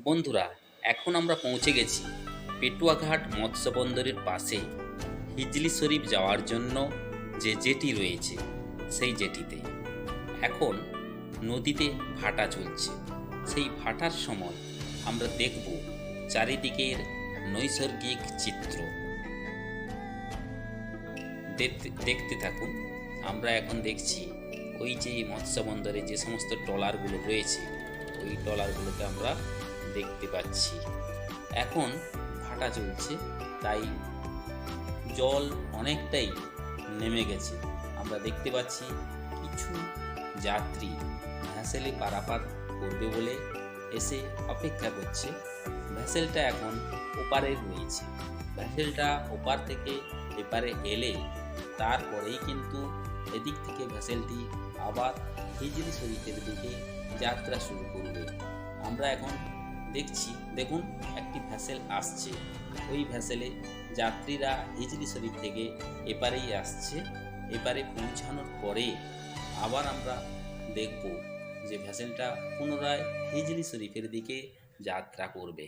বন্ধুরা, এখন আমরা পৌঁছে গেছি পেটুয়াঘাট মৎস্য বন্দরের পাশে হিজলি শরীফ যাওয়ার জন্য যে জেটি রয়েছে সেই জেটিতে। এখন নদীতে ভাটা চলছে। সেই ভাটার সময় আমরা দেখব চারিদিকের নৈসর্গিক চিত্র। দেখতে থাকুন। আমরা এখন দেখছি ওই যে মৎস্য বন্দরে যে সমস্ত ট্রলারগুলো রয়েছে, ওই ট্রলারগুলোকে আমরা দেখতে পাচ্ছি। এখন ভাটা চলছে, তাই জল অনেকটাই নেমে গেছে। আমরা দেখতে পাচ্ছি কিছু যাত্রী ভ্যাসেলে পারাপার করবে বলে এসে অপেক্ষা করছে। ভ্যাসেলটা এখন ওপারে রয়েছে। ভ্যাসেলটা ওপার থেকে এপারে এলে তারপরেই কিন্তু এদিক থেকে ভ্যাসেলটি আবার হিজলি শরীফের দিকে যাত্রা শুরু করবে। আমরা এখন দেখুন একটি ভ্যাসেল আসছে। ওই ভ্যাসেলে যাত্রীরা হিজলি শরীফ থেকে এপারেই আসছে। এপারে পৌঁছানোর পরে আবার আমরা দেখব যে ভ্যাসেলটা পুনরায় হিজলি শরীফের দিকে যাত্রা করবে।